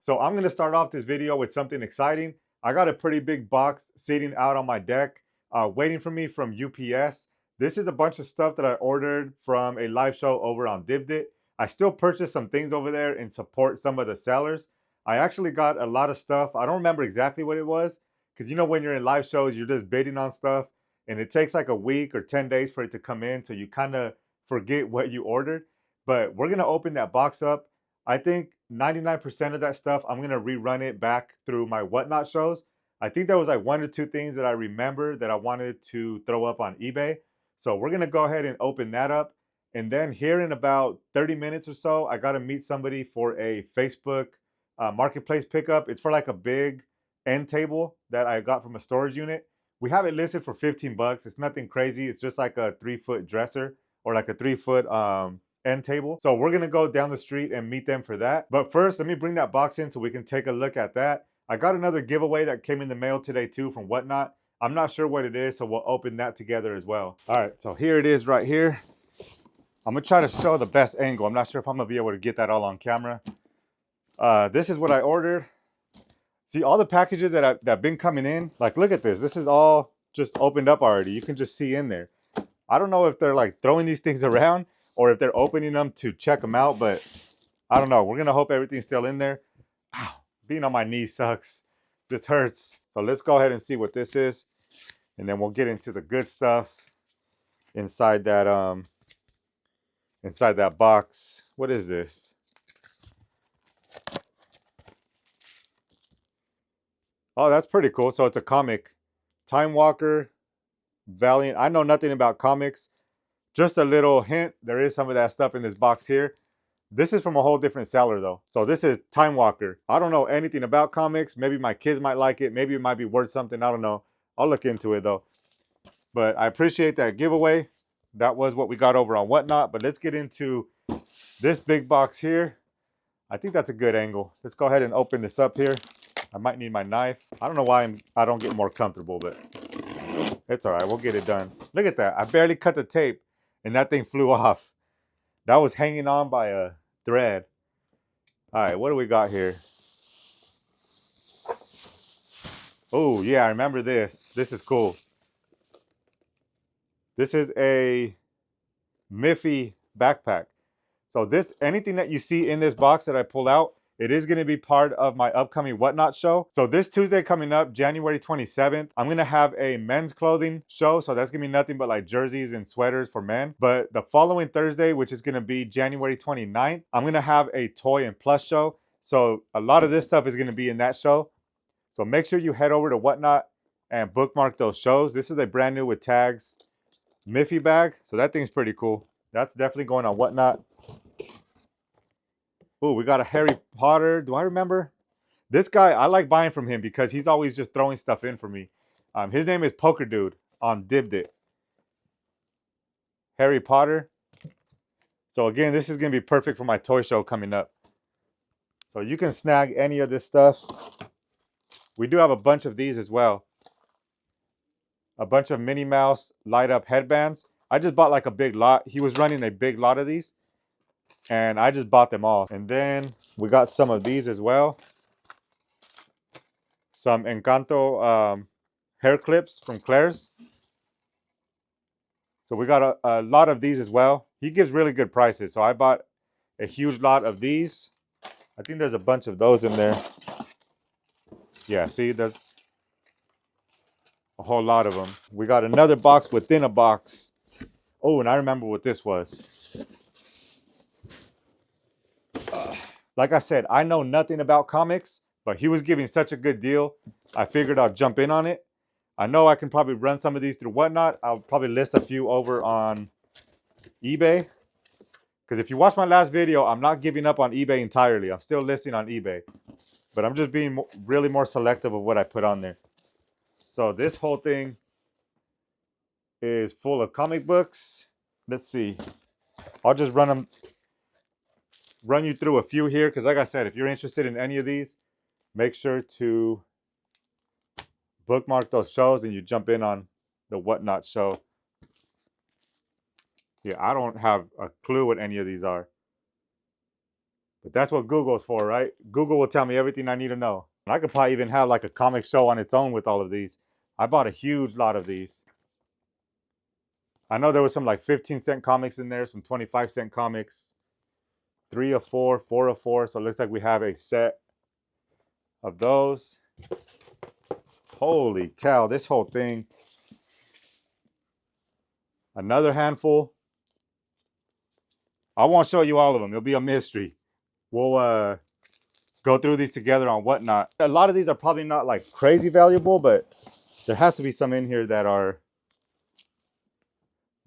So I'm going to start off this video with something exciting. I got a pretty big box sitting out on my deck waiting for me from UPS. This is a bunch of stuff that I ordered from a live show over on Thrifting. I still purchased some things over there and support some of the sellers. I actually got a lot of stuff. I don't remember exactly what it was because you know when you're in live shows, you're just bidding on stuff and it takes like a week or 10 days for it to come in. So you kind of forget what you ordered. But we're going to open that box up. I think 99% of that stuff, I'm going to rerun it back through my whatnot shows. I think there was like one or two things that I remember that I wanted to throw up on eBay. So we're going to go ahead and open that up. And then here in about 30 minutes or so, I got to meet somebody for a Facebook marketplace pickup. It's for like a big end table that I got from a storage unit. We have it listed for 15 bucks. It's nothing crazy. It's just like a 3-foot dresser or like a 3-foot end table. So we're gonna go down the street and meet them for that. But first, let me bring that box in so we can take a look at that. I got another giveaway that came in the mail today too from Whatnot. I'm not sure what it is, so we'll open that together as well. All right, so here it is right here. I'm gonna try to show the best angle. I'm not sure if I'm gonna be able to get that all on camera. This is what I ordered. See all the packages that have been coming in. Like, look at this. This is all just opened up already. You can just see in there. I don't know if they're like throwing these things around or if they're opening them to check them out, but I don't know. We're gonna hope everything's still in there. Ow, being on my knees sucks. This hurts. So let's go ahead and see what this is, and then we'll get into the good stuff inside that box. What is this? Oh, that's pretty cool. So it's a comic. Time Walker, Valiant. I know nothing about comics. Just a little hint, there is some of that stuff in this box here. This is from a whole different seller though. So this is Time Walker. I don't know anything about comics. Maybe my kids might like it. Maybe it might be worth something. I don't know. I'll look into it though. But I appreciate that giveaway. That was what we got over on Whatnot. But let's get into this big box here. I think that's a good angle. Let's go ahead and open this up here. I might need my knife. I don't know why I don't get more comfortable, but it's all right. We'll get it done. Look at that. I barely cut the tape and that thing flew off. That was hanging on by a thread. All right, what do we got here? Oh, yeah, I remember this. This is cool. This is a Miffy backpack. So this, anything that you see in this box that I pull out, it is going to be part of my upcoming Whatnot show. So this Tuesday coming up, January 27th, I'm going to have a men's clothing show. So that's going to be nothing but like jerseys and sweaters for men. But the following Thursday, which is going to be January 29th, I'm going to have a toy and plus show. So a lot of this stuff is going to be in that show. So make sure you head over to Whatnot and bookmark those shows. This is a brand new with tags Miffy bag. So that thing's pretty cool. That's definitely going on Whatnot. Oh, we got a Harry Potter. Do I remember? This guy, I like buying from him because he's always just throwing stuff in for me. His name is Poker Dude on Dibdit. Harry Potter. So again, this is going to be perfect for my toy show coming up. So you can snag any of this stuff. We do have a bunch of these as well. A bunch of Minnie Mouse light up headbands. I just bought like a big lot. He was running a big lot of these. And I just bought them all. And then we got some of these as well. Some Encanto hair clips from Claire's. So we got a lot of these as well. He gives really good prices. So I bought a huge lot of these. I think there's a bunch of those in there. Yeah, see, there's a whole lot of them. We got another box within a box. Oh, and I remember what this was. Like I said, I know nothing about comics, but he was giving such a good deal. I figured I'll jump in on it. I know I can probably run some of these through Whatnot. I'll probably list a few over on eBay. Because if you watch my last video, I'm not giving up on eBay entirely. I'm still listing on eBay. But I'm just being really more selective of what I put on there. So this whole thing is full of comic books. Let's see. I'll just run you through a few here because like I said, if you're interested in any of these, make sure to bookmark those shows and you jump in on the Whatnot show. Yeah, I don't have a clue what any of these are. But that's what Google's for, right? Google will tell me everything I need to know. And I could probably even have like a comic show on its own with all of these. I bought a huge lot of these. I know there was some like 15-cent comics in there, some 25-cent comics, 3 of 4, 4 of 4. So it looks like we have a set of those. Holy cow, this whole thing. Another handful. I won't show you all of them. It'll be a mystery. We'll go through these together on Whatnot. A lot of these are probably not like crazy valuable, but there has to be some in here that are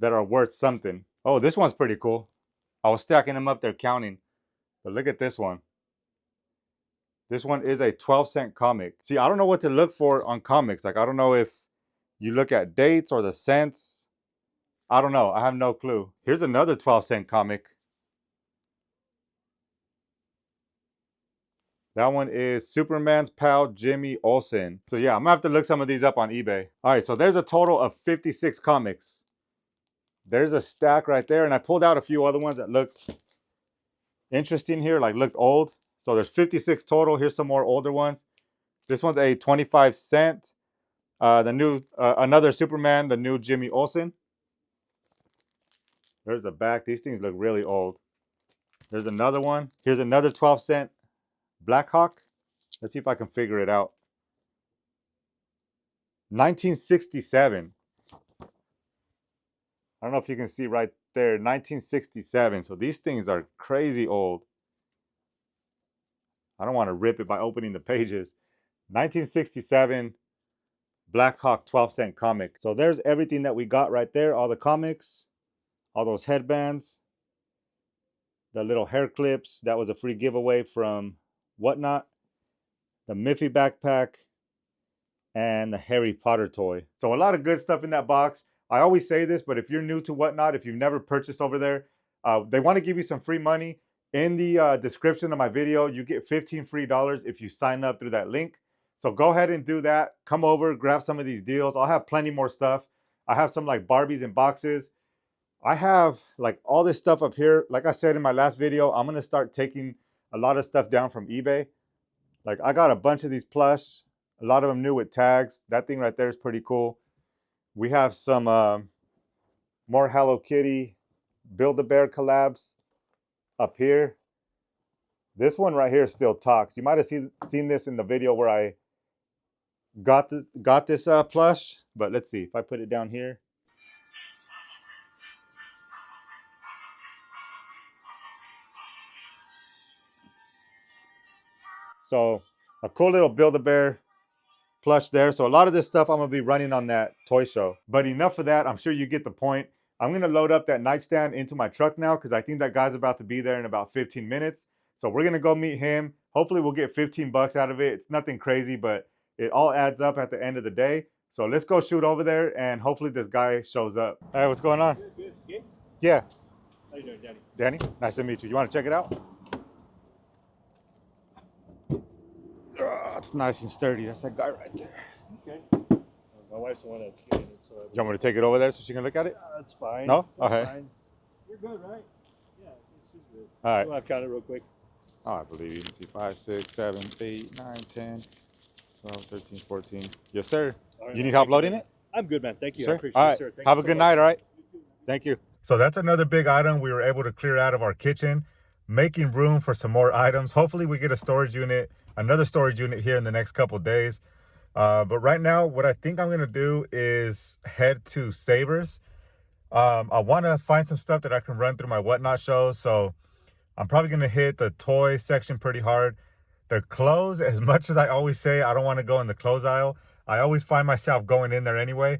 worth something. Oh, this one's pretty cool. I was stacking them up there counting, but look at this one. This one is a 12-cent comic. See, I don't know what to look for on comics. Like, I don't know if you look at dates or the cents. I don't know. I have no clue. Here's another 12-cent comic. That one is Superman's pal, Jimmy Olsen. So yeah, I'm gonna have to look some of these up on eBay. All right, so there's a total of 56 comics. There's a stack right there, and I pulled out a few other ones that looked interesting here, like looked old. So there's 56 total. Here's some more older ones. This one's a 25-cent. The new, another Superman, the new Jimmy Olsen. There's the back. These things look really old. There's another one. Here's another 12-cent Black Hawk. Let's see if I can figure it out. 1967. I don't know if you can see right there. 1967. So these things are crazy old. I don't want to rip it by opening the pages. 1967 Black Hawk 12-cent comic. So there's everything that we got right there. All the comics, all those headbands, the little hair clips. That was a free giveaway from Whatnot. The Miffy backpack, and the Harry Potter toy. So a lot of good stuff in that box. I always say this, but if you're new to Whatnot, if you've never purchased over there, they want to give you some free money. In the description of my video, you get 15 free dollars if you sign up through that link. So go ahead and do that. Come over, grab some of these deals. I'll have plenty more stuff. I have some like Barbies in boxes. I have like all this stuff up here. Like I said in my last video, I'm going to start taking a lot of stuff down from eBay. Like I got a bunch of these plush, a lot of them new with tags. That thing right there is pretty cool. We have some more Hello Kitty Build-A-Bear collabs up here. This one right here still talks. You might have seen this in the video where I got this plush, but let's see if I put it down here. So a cool little Build-A-Bear plush there. So a lot of this stuff I'm gonna be running on that toy show. But enough of that. I'm sure you get the point. I'm gonna load up that nightstand into my truck now because I think that guy's about to be there in about 15 minutes. So we're gonna go meet him. Hopefully we'll get 15 bucks out of it. It's nothing crazy, but it all adds up at the end of the day. So let's go shoot over there and hopefully this guy shows up. Hey, what's going on? Good. Good. Yeah. How you doing, Danny? Danny, nice to meet you. You wanna check it out? Oh, it's nice and sturdy. That's that guy right there. Okay. My wife's the one that's getting it, so. You want me to take it over there so she can look at it? That's fine. No? That's Okay. fine. You're good, right? Yeah, she's good. All right. I'll count it real quick. Oh, I believe you. Let's see. 5, 6, 7, 8, 9, 10, 12, 13, 14. Yes, sir. Right, You need help loading it? I'm good, man. Thank you. Sir? I appreciate All it, right. sir. Thank Have you a so good much. night, all right? You too. Thank you. So that's another big item we were able to clear out of our kitchen, making room for some more items. Hopefully we get a storage unit, another storage unit here in the next couple days. But right now, what I think I'm going to do is head to Savers. I want to find some stuff that I can run through my Whatnot shows. So I'm probably going to hit the toy section pretty hard. The clothes, as much as I always say I don't want to go in the clothes aisle, I always find myself going in there anyway.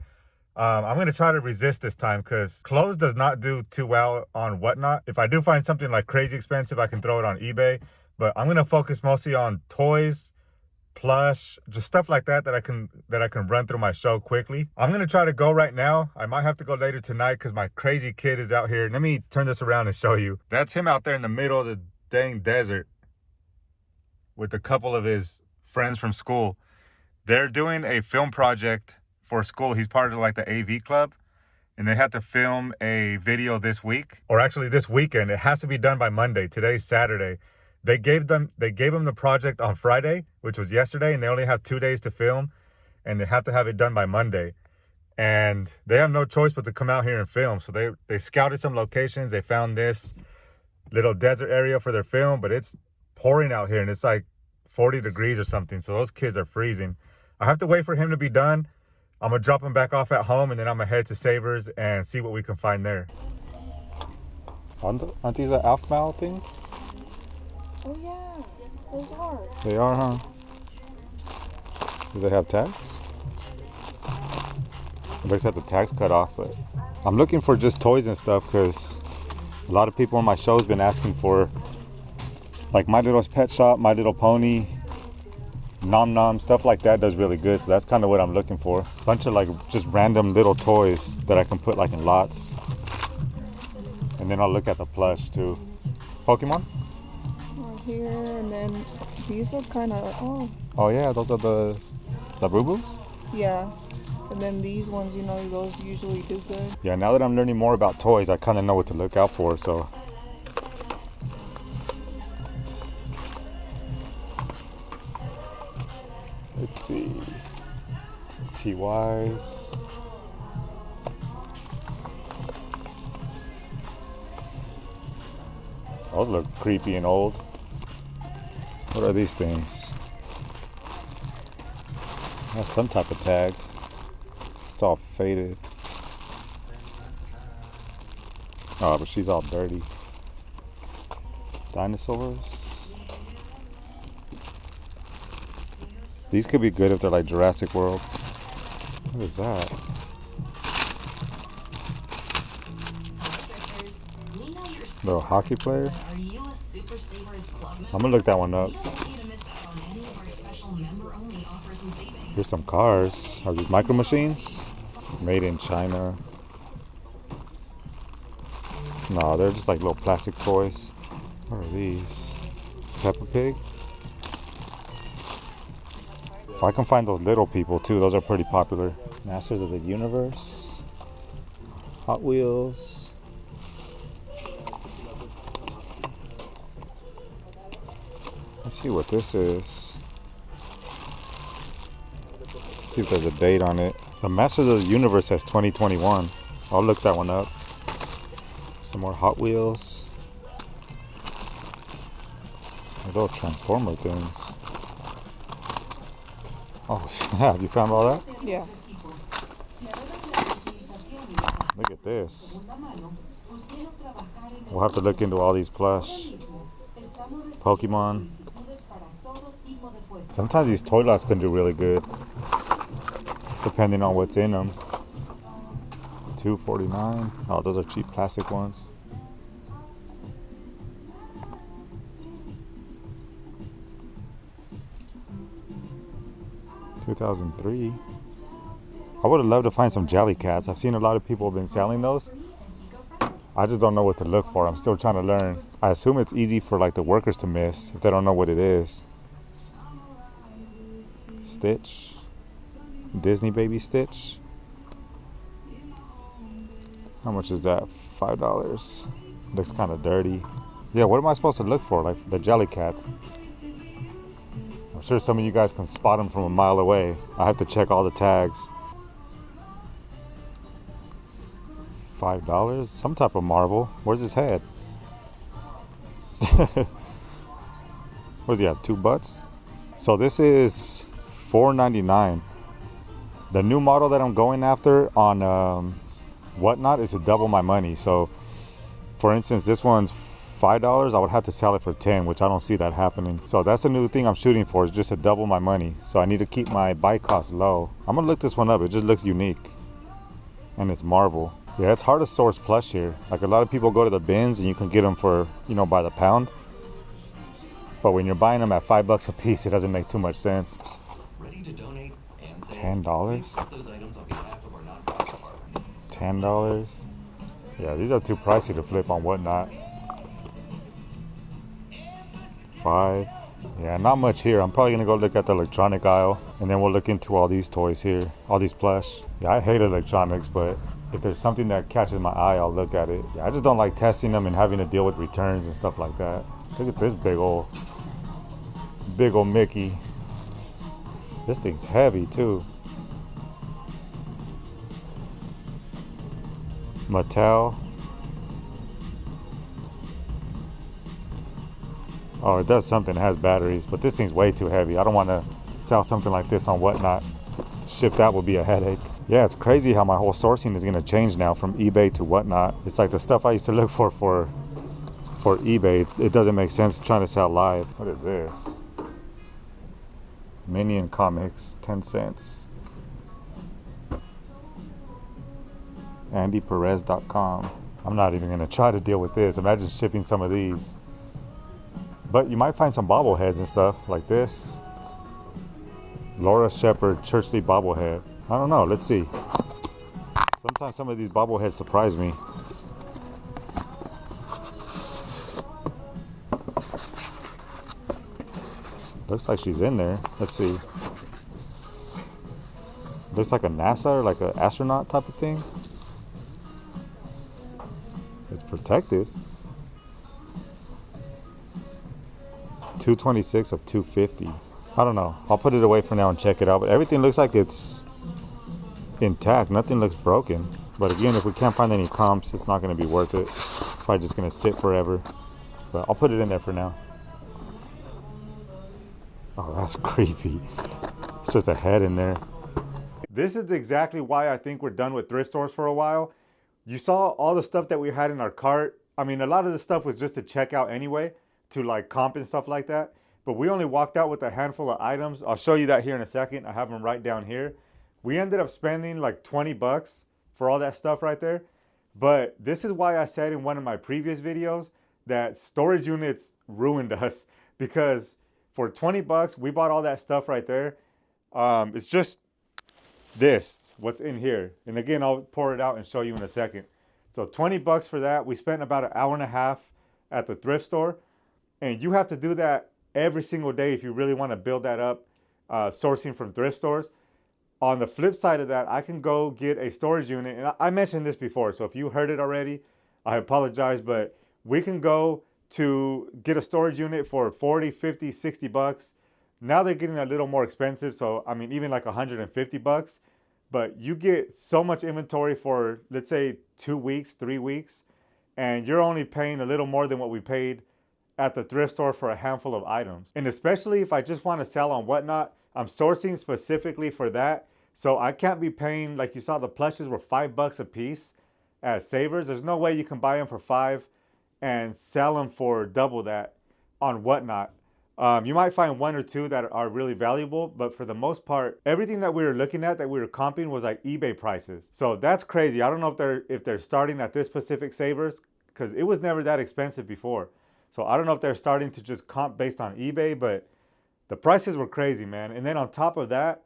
I'm going to try to resist this time because clothes does not do too well on Whatnot. If I do find something like crazy expensive, I can throw it on eBay. But I'm going to focus mostly on toys, plush, just stuff like that that I can run through my show quickly. I'm going to try to go right now. I might have to go later tonight because my crazy kid is out here. Let me turn this around and show you. That's him out there in the middle of the dang desert with a couple of his friends from school. They're doing a film project for school. He's part of like the AV club, and they have to film a video this week, or actually this weekend. It has to be done by Monday. Today's Saturday. They gave him the project on Friday, which was yesterday, and they only have 2 days to film, and they have to have it done by Monday. And they have no choice but to come out here and film. So they scouted some locations. They found this little desert area for their film, but it's pouring out here and it's like 40 degrees or something. So those kids are freezing. I have to wait for him to be done. I'm gonna drop him back off at home, and then I'm gonna head to Savers and see what we can find there. Aren't these the Alfmal things? Oh yeah, those are. They are, huh? Do they have tags? It looks like the tags cut off, but I'm looking for just toys and stuff because a lot of people on my show has been asking for like My Little Pet Shop, My Little Pony, Nom Nom, stuff like that does really good. So that's kind of what I'm looking for. A bunch of like just random little toys that I can put like in lots. And then I'll look at the plush too. Pokemon? Right here, and then these are kind of, Oh yeah, those are the Boo-Boos? yeah. And then these ones, you know, those usually do good. Yeah, now that I'm learning more about toys, I kind of know what to look out for, so. Let's see. TYs. Those look creepy and old. What are these things? That's some type of tag. It's all faded. Oh, but she's all dirty. Dinosaurs. These could be good if they're like Jurassic World. What is that? Little hockey player? I'm gonna look that one up. Here's some cars. Are these micro machines? Made in China. No, they're just like little plastic toys. What are these? Peppa Pig? If I can find those little people too, those are pretty popular. Masters of the Universe. Hot Wheels. Let's see what this is. See if there's a date on it. The Masters of the Universe says 2021. I'll look that one up. Some more Hot Wheels. Little Transformer things. Oh snap, you found all that? Yeah. Look at this. We'll have to look into all these plush. Pokemon. Sometimes these toy lots can do really good, depending on what's in them. $2.49. Oh, those are cheap plastic ones. $2003. I would have loved to find some Jelly Cats. I've seen a lot of people have been selling those. I just don't know what to look for. I'm still trying to learn. I assume it's easy for like the workers to miss if they don't know what it is. Stitch. Disney Baby Stitch. How much is that? $5. Looks kind of dirty. Yeah, what am I supposed to look for? Like the Jelly Cats. I'm sure some of you guys can spot them from a mile away. I have to check all the tags. $5? Some type of marble. Where's his head? What does he have? 2 butts? So this is $4.99. The new model that I'm going after on Whatnot is to double my money. So for instance, this one's $5. I would have to sell it for 10, which I don't see that happening. So that's the new thing I'm shooting for, is just to double my money. So I need to keep my buy cost low. I'm gonna look this one up. It just looks unique, and it's marble. Yeah, it's hard to source plush here. Like a lot of people go to the bins and you can get them for, you know, by the pound. But when you're buying them at $5 a piece, it doesn't make too much sense. $10? $10? Yeah, these are too pricey to flip on Whatnot. $5. Yeah, not much here. I'm probably gonna go look at the electronic aisle, and then we'll look into all these toys here, all these plush. Yeah, I hate electronics, but if there's something that catches my eye, I'll look at it. Yeah, I just don't like testing them and having to deal with returns and stuff like that. Look at this big old Mickey. This thing's heavy too. Mattel. Oh, it does something. It has batteries, but this thing's way too heavy. I don't want to sell something like this on Whatnot. Ship that would be a headache. Yeah, it's crazy how my whole sourcing is going to change now from eBay to Whatnot. It's like the stuff I used to look for eBay. It doesn't make sense trying to sell live. What is this? Minion Comics, 10 cents. AndyPerez.com. I'm not even going to try to deal with this. Imagine shipping some of these. But you might find some bobbleheads and stuff like this. Laura Shepherd Churchley bobblehead. I don't know. Let's see. Sometimes some of these bobbleheads surprise me. Looks like she's in there. Let's see. Looks like a NASA or like an astronaut type of thing. It's protected. 226 of 250. I don't know. I'll put it away for now and check it out. But everything looks like it's intact. Nothing looks broken. But again, if we can't find any comps, it's not going to be worth it. It's probably just going to sit forever. But I'll put it in there for now. Oh, that's creepy. It's just a head in there. This is exactly why I think we're done with thrift stores for a while. You saw all the stuff that we had in our cart. I mean, a lot of the stuff was just to check out anyway, to like comp and stuff like that. But we only walked out with a handful of items. I'll show you that here in a second. I have them right down here. We ended up spending like 20 bucks for all that stuff right there. But this is why I said in one of my previous videos that storage units ruined us, because for 20 bucks, we bought all that stuff right there. It's just this, what's in here. And again, I'll pour it out and show you in a second. So 20 bucks for that. We spent about an hour and a half at the thrift store. And you have to do that every single day if you really want to build that up, sourcing from thrift stores. On the flip side of that, I can go get a storage unit. And I mentioned this before, so if you heard it already, I apologize. But we can go to get a storage unit for 40, 50, 60 bucks. Now they're getting a little more expensive. So, I mean, even like 150 bucks. But you get so much inventory for, let's say, 2 weeks, 3 weeks. And you're only paying a little more than what we paid at the thrift store for a handful of items. And especially if I just want to sell on Whatnot, I'm sourcing specifically for that. So I can't be paying, like you saw, the plushes were $5 a piece at Savers. There's no way you can buy them for $5 and sell them for double that on Whatnot. You might find one or two that are really valuable, but for the most part, everything that we were looking at, that we were comping, was like eBay prices. So that's crazy. I don't know if they're starting at this specific Savers, because it was never that expensive before. So I don't know if they're starting to just comp based on eBay, but the prices were crazy, man. And then on top of that,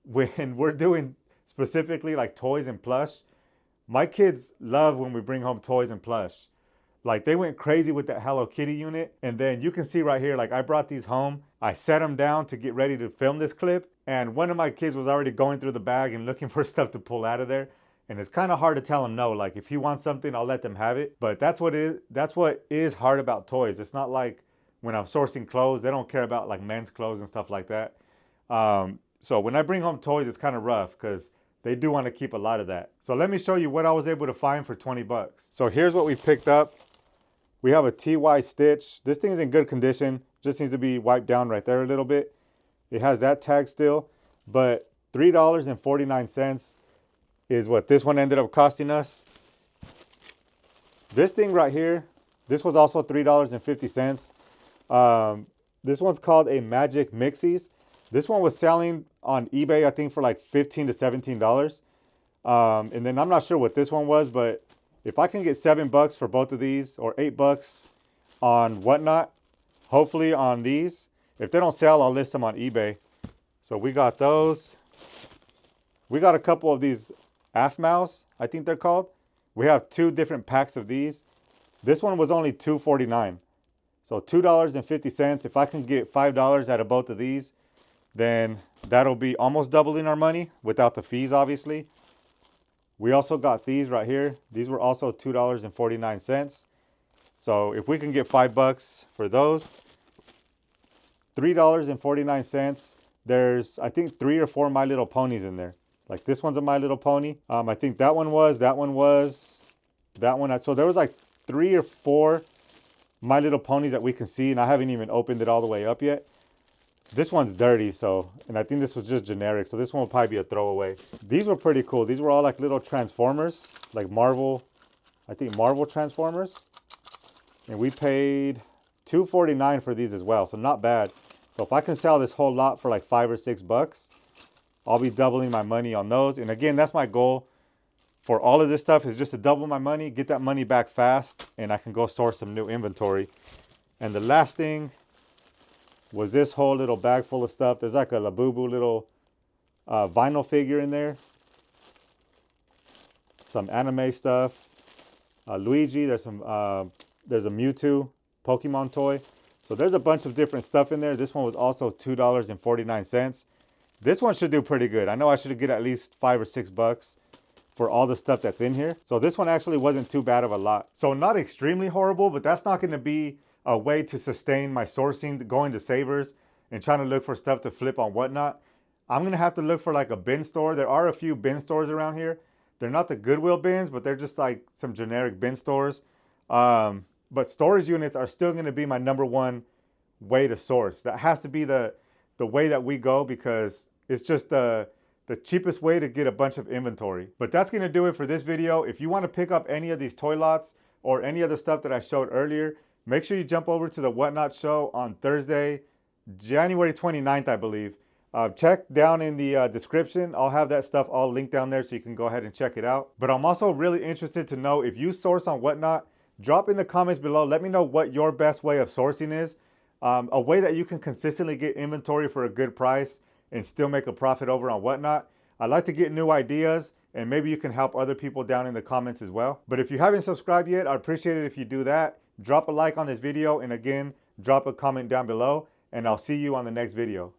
when we're doing specifically like toys and plush, my kids love when we bring home toys and plush. Like they went crazy with that Hello Kitty unit. And then you can see right here, like I brought these home. I set them down to get ready to film this clip. And one of my kids was already going through the bag and looking for stuff to pull out of there. And it's kind of hard to tell them no. Like if he wants something, I'll let them have it. But that's what is hard about toys. It's not like when I'm sourcing clothes, they don't care about like men's clothes and stuff like that. So when I bring home toys, it's kind of rough because they do want to keep a lot of that. So let me show you what I was able to find for 20 bucks. So here's what we picked up. We have a TY Stitch. This thing is in good condition. Just needs to be wiped down right there a little bit. It has that tag still, but $3.49 is what this one ended up costing us. This thing right here, this was also $3.50. This one's called a Magic Mixies. This one was selling on eBay, I think, for like $15 to $17. And then I'm not sure what this one was, but if I can get $7 for both of these, or $8 on Whatnot, hopefully on these. If they don't sell, I'll list them on eBay. So we got those. We got a couple of these AFMAUs, I think they're called. We have 2 different packs of these. This one was only $2.49. So $2.50. If I can get $5 out of both of these, then that'll be almost doubling our money without the fees, obviously. We also got these right here. These were also $2.49. So if we can get $5 for those, $3.49. There's, I think, 3 or 4 My Little Ponies in there. Like this one's a My Little Pony. I think that one was, that one. So there was like 3 or 4 My Little Ponies that we can see, and I haven't even opened it all the way up yet. This one's dirty, so, and I think this was just generic, so this one will probably be a throwaway. These were pretty cool. These were all like little Transformers, like Marvel, I think Marvel Transformers. And we paid $2.49 for these as well, so not bad. So if I can sell this whole lot for like $5 or $6, I'll be doubling my money on those. And again, that's my goal for all of this stuff, is just to double my money, get that money back fast, and I can go source some new inventory. And the last thing was this whole little bag full of stuff. There's like a Labubu little vinyl figure in there. Some anime stuff. Luigi, there's a Mewtwo Pokemon toy. So there's a bunch of different stuff in there. This one was also $2.49. This one should do pretty good. I know I should get at least $5 or $6 for all the stuff that's in here. So this one actually wasn't too bad of a lot. So not extremely horrible, but that's not going to be a way to sustain my sourcing, going to Savers and trying to look for stuff to flip on Whatnot. I'm going to have to look for like a bin store. There are a few bin stores around here. They're not the Goodwill bins, but they're just like some generic bin stores. But storage units are still going to be my #1 way to source. That has to be the way that we go, because it's just the cheapest way to get a bunch of inventory. But that's going to do it for this video. If you want to pick up any of these toy lots or any of the stuff that I showed earlier, make sure you jump over to the Whatnot show on Thursday, January 29th, I believe. Check down in the description. I'll have that stuff all linked down there so you can go ahead and check it out. But I'm also really interested to know if you source on Whatnot. Drop in the comments below. Let me know what your best way of sourcing is. A way that you can consistently get inventory for a good price and still make a profit over on Whatnot. I'd like to get new ideas, and maybe you can help other people down in the comments as well. But if you haven't subscribed yet, I'd appreciate it if you do that. Drop a like on this video, and again, drop a comment down below, and I'll see you on the next video.